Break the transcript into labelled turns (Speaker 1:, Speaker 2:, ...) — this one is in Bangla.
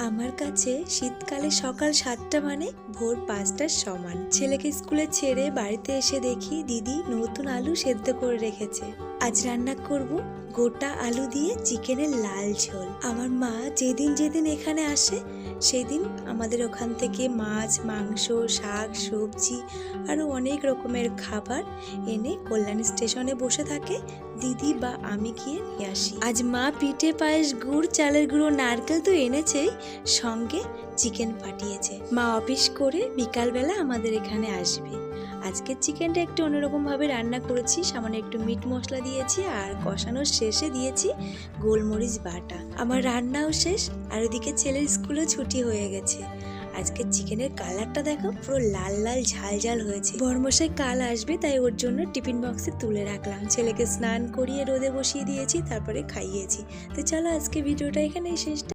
Speaker 1: আমার কাছে শীতকালে সকাল 7টা মানে ভোর 5টার সমান। ছেলেকে স্কুলে ছেড়ে বাড়িতে এসে দেখি দিদি নতুন আলু সেদ্ধ করে রেখেছে। আজ রান্না করব গোটা আলু দিয়ে চিকেনের লাল ঝোল। আমার মা যেদিন যেদিন এখানে আসে সেদিন আমাদের ওখান থেকে মাছ, মাংস, শাক, সবজি আরও অনেক রকমের খাবার এনে কল্যাণী স্টেশনে বসে থাকে, দিদি বা আমি গিয়ে নিয়ে আসি। আজ মা পিঠে, পায়েস, গুড়, চালের গুঁড়ো, নারকেল তো এনেছেই, সঙ্গে চিকেন পাঠিয়েছে। মা অফিস করে বিকালবেলা আমাদের এখানে আসবে। আজকের চিকেনটা একটু অন্যরকম ভাবে রান্না করেছি। সামান্য একটু মিট মশলা দিয়েছি আর কষানোর শেষে দিয়েছি গোলমরিচ বাটা। আমার রান্নাও শেষ আর ওদিকে ছেলের স্কুলও ছুটি হয়ে গেছে। আজকের চিকেনের কালারটা দেখো, পুরো লাল লাল ঝাল ঝাল হয়েছে। বড়মশাই কাল আসবে, তাই ওর জন্য টিফিন বক্সে তুলে রাখলাম। ছেলেকে স্নান করিয়ে রোদে বসিয়ে দিয়েছি, তারপরে খাইয়েছি। তো চলো আজকে ভিডিওটা এখানেই শেষ।